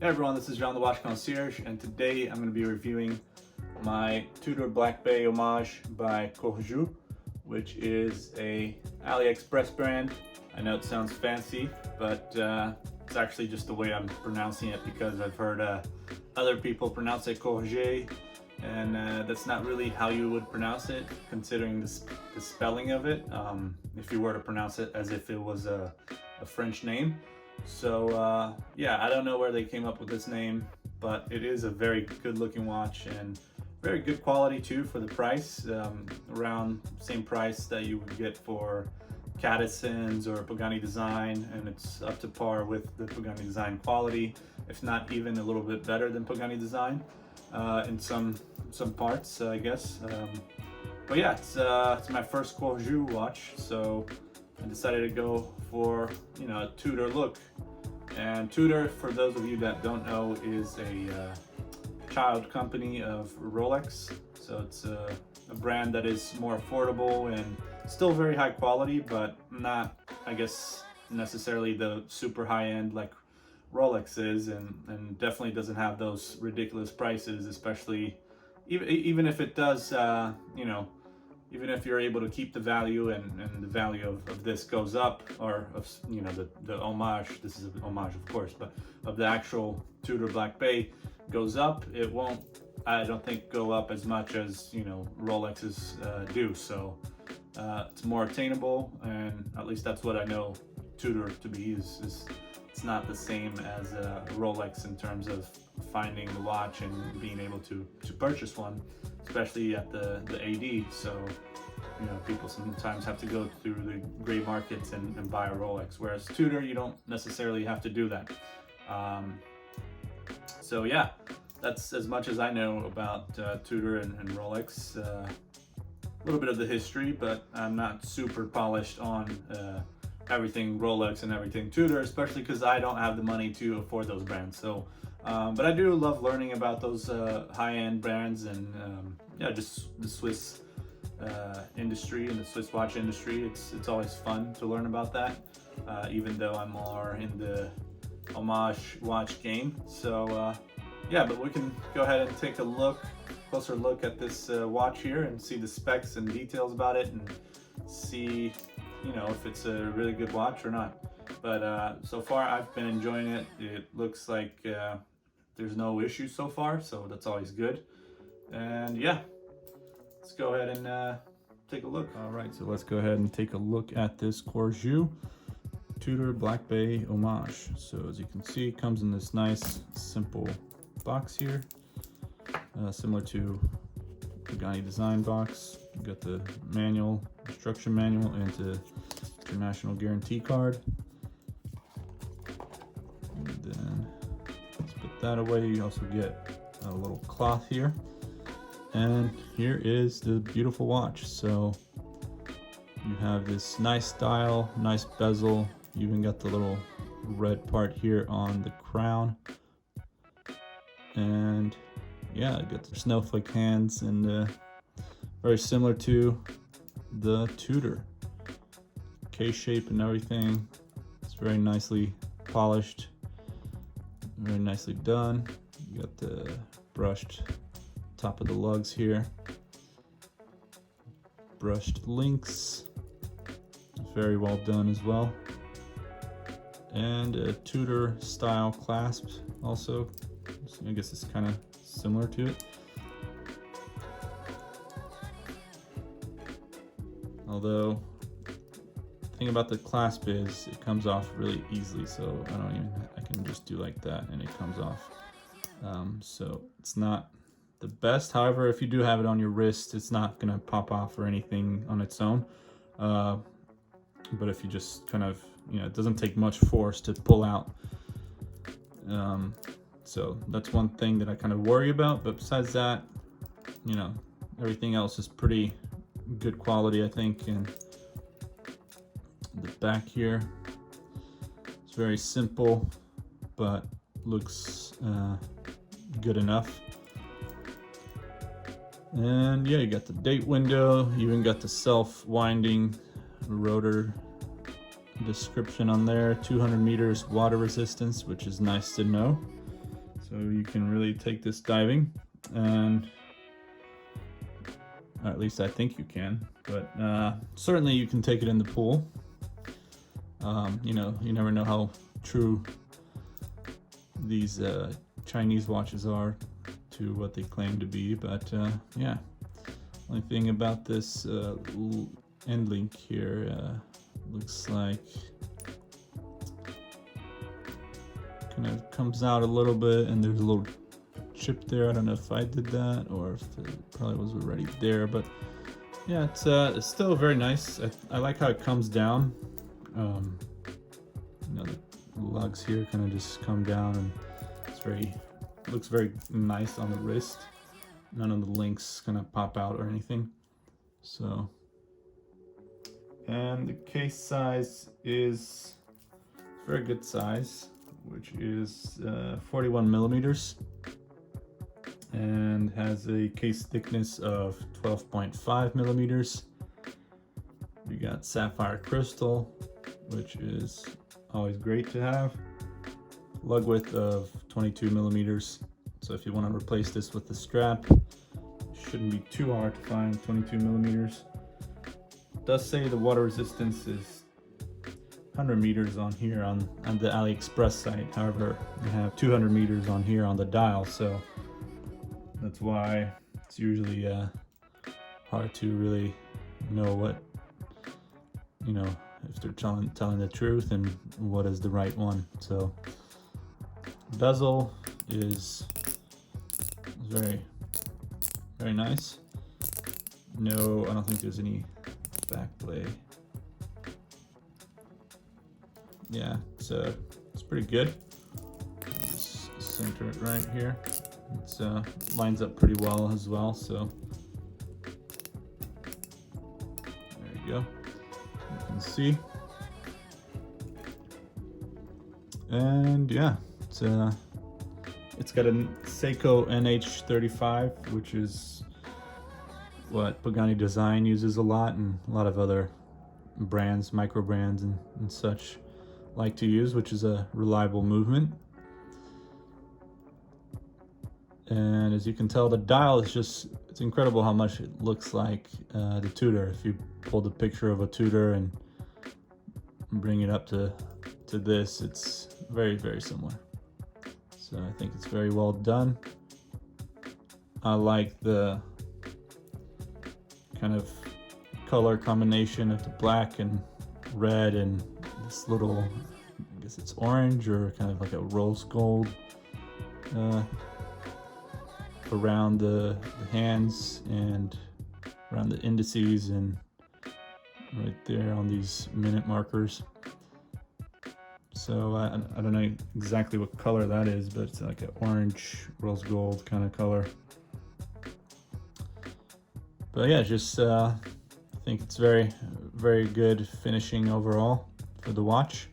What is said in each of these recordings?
Hey everyone, this is John the Watch Concierge, and today I'm going to be reviewing my Tudor Black Bay Homage by Corgeut, which is a AliExpress brand. I know it sounds fancy, but it's actually just the way I'm pronouncing it because I've heard other people pronounce it Corgeut, and that's not really how you would pronounce it, considering the spelling of it, if you were to pronounce it as if it was a French name. So yeah, I don't know where they came up with this name, but it is a very good looking watch and very good quality too for the price, around same price that you would get for Cadison's or Pagani Design, and it's up to par with the Pagani Design quality, if not even a little bit better than Pagani Design in some parts, I guess. But yeah, it's my first Corgeut watch, so I decided to go for, a Tudor look. And Tudor, for those of you that don't know, is a child company of Rolex. So it's a brand that is more affordable and still very high quality, but not, I guess, necessarily the super high end like Rolex is, and definitely doesn't have those ridiculous prices, especially even if it does, even if you're able to keep the value and the value of this goes up, or of the Homage, this is a Homage of course, but of the actual Tudor Black Bay goes up, it won't, I don't think, go up as much as Rolexes do. So it's more attainable, and at least that's what I know Tudor to be. Is it's not the same as Rolex in terms of finding the watch and being able to purchase one, especially at the AD. So people sometimes have to go through the gray markets and buy a Rolex, whereas Tudor, you don't necessarily have to do that. So yeah, that's as much as I know about Tudor and Rolex. A little bit of the history, but I'm not super polished on everything Rolex and everything Tudor, especially because I don't have the money to afford those brands. So but I do love learning about those high-end brands, and yeah, just the Swiss industry and the Swiss watch industry. It's always fun to learn about that, even though I'm more in the Homage watch game. So yeah, but we can go ahead and take a closer look at this watch here and see the specs and details about it, and see if it's a really good watch or not. But so far I've been enjoying it. It looks like there's no issues so far, so that's always good. And yeah, let's go ahead and take a look. All right, so let's go ahead and take a look at this Corgeut Tudor Black Bay Homage. So as you can see, it comes in this nice simple box here, similar to Pagani Design box. You got the manual, instruction manual, and the international guarantee card. And then let's put that away. You also get a little cloth here, and here is the beautiful watch. So you have this nice style, nice bezel. You even got the little red part here on the crown, and yeah, I got the snowflake hands, and very similar to the Tudor case shape and everything. It's very nicely polished, very nicely done. You got the brushed top of the lugs here, brushed links, very well done as well, and a Tudor style clasp also. So I guess it's kind of similar to it, although the thing about the clasp is it comes off really easily, so I can just do like that and it comes off. So it's not the best. However, if you do have it on your wrist, it's not gonna pop off or anything on its own. But if you just kind of, it doesn't take much force to pull out. So that's one thing that I kind of worry about, but besides that, everything else is pretty good quality, I think. And the back here, it's very simple, but looks good enough. And yeah, you got the date window, you even got the self-winding rotor description on there, 200 meters water resistance, which is nice to know. So you can really take this diving, and or at least I think you can, but certainly you can take it in the pool. You know, you never know how true these Chinese watches are to what they claim to be, but yeah. Only thing about this end link here looks like kind of comes out a little bit, and there's a little chip there. I don't know if I did that or if it probably was already there, but yeah, it's still very nice. I like how it comes down. You know, the lugs here kind of just come down, and looks very nice on the wrist. None of the links gonna pop out or anything. So, and the case size is very good size, which is 41 millimeters, and has a case thickness of 12.5 millimeters. We got sapphire crystal, which is always great to have. Lug width of 22 millimeters. So if you want to replace this with the strap, it shouldn't be too hard to find 22 millimeters. It does say the water resistance is 100 meters on here on the AliExpress site. However, you have 200 meters on here on the dial, so that's why it's usually hard to really know what, you know, if they're telling the truth and what is the right one. So bezel is very, very nice. No, I don't think there's any back play. Yeah, it's pretty good. Just center it right here. It's lines up pretty well as well. So there you go. You can see, and yeah, it's got a Seiko NH35, which is what Pagani Design uses a lot, and a lot of other brands, micro brands and such like to use, which is a reliable movement. And as you can tell, the dial is it's incredible how much it looks like the Tudor. If you pull the picture of a Tudor and bring it up to this, it's very, very similar. So I think it's very well done. I like the kind of color combination of the black and red and this little, I guess it's orange or kind of like a rose gold around the hands and around the indices and right there on these minute markers. So I don't know exactly what color that is, but it's like an orange rose gold kind of color. But yeah, just I think it's very, very good finishing overall for the watch,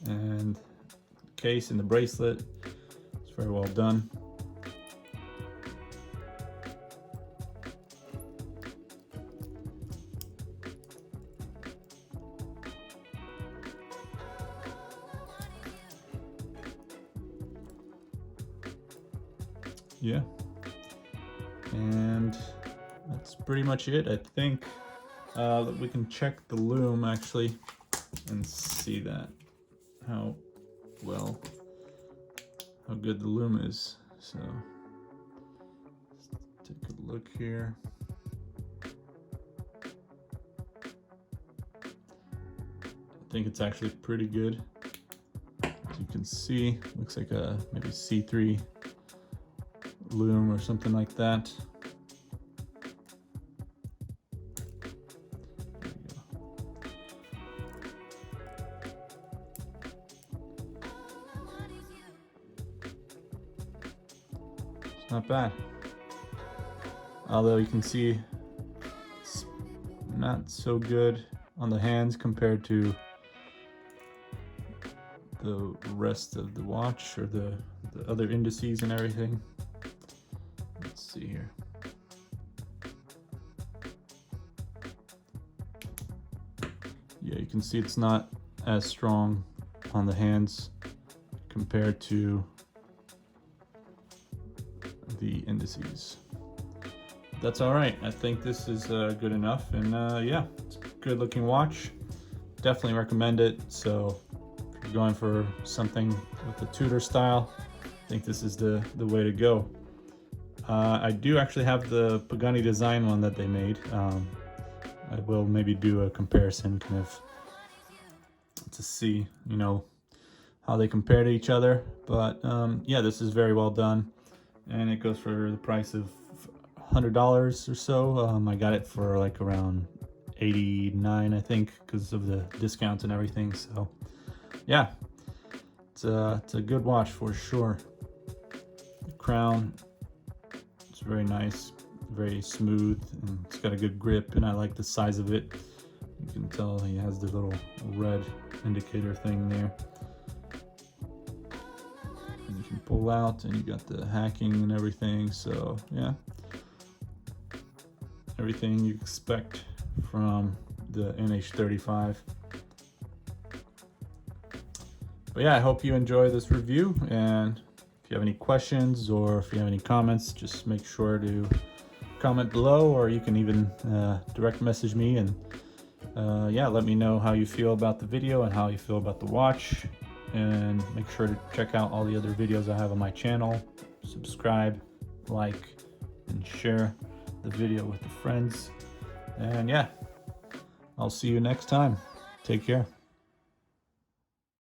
and the case and the bracelet, it's very well done. Yeah, and that's pretty much it. I think we can check the lume actually and see that how good the lume is. So let's take a look here. I think it's actually pretty good. As you can see, looks like a maybe C3 lume or something like that. It's not bad. Although you can see it's not so good on the hands compared to the rest of the watch or the other indices and everything. Let's see here. Yeah, you can see it's not as strong on the hands compared to the indices. That's all right. I think this is good enough, and yeah, it's a good looking watch. Definitely recommend it. So if you're going for something with the Tudor style, I think this is the way to go. I do actually have the Pagani design one that they made. I will maybe do a comparison, kind of to see, you know, how they compare to each other. But yeah, this is very well done, and it goes for the price of $100 or so. I got it for like around 89, I think, because of the discounts and everything. So yeah, it's a good watch for sure. The crown, it's very nice, very smooth, and it's got a good grip, and I like the size of it. You can tell he has the little red indicator thing there. And you can pull out, and you got the hacking and everything. So yeah, everything you expect from the NH35. But yeah, I hope you enjoy this review, and if you have any questions or if you have any comments, just make sure to comment below, or you can even direct message me, and yeah, let me know how you feel about the video and how you feel about the watch. And make sure to check out all the other videos I have on my channel. Subscribe, like, and share the video with the friends. And yeah, I'll see you next time. Take care.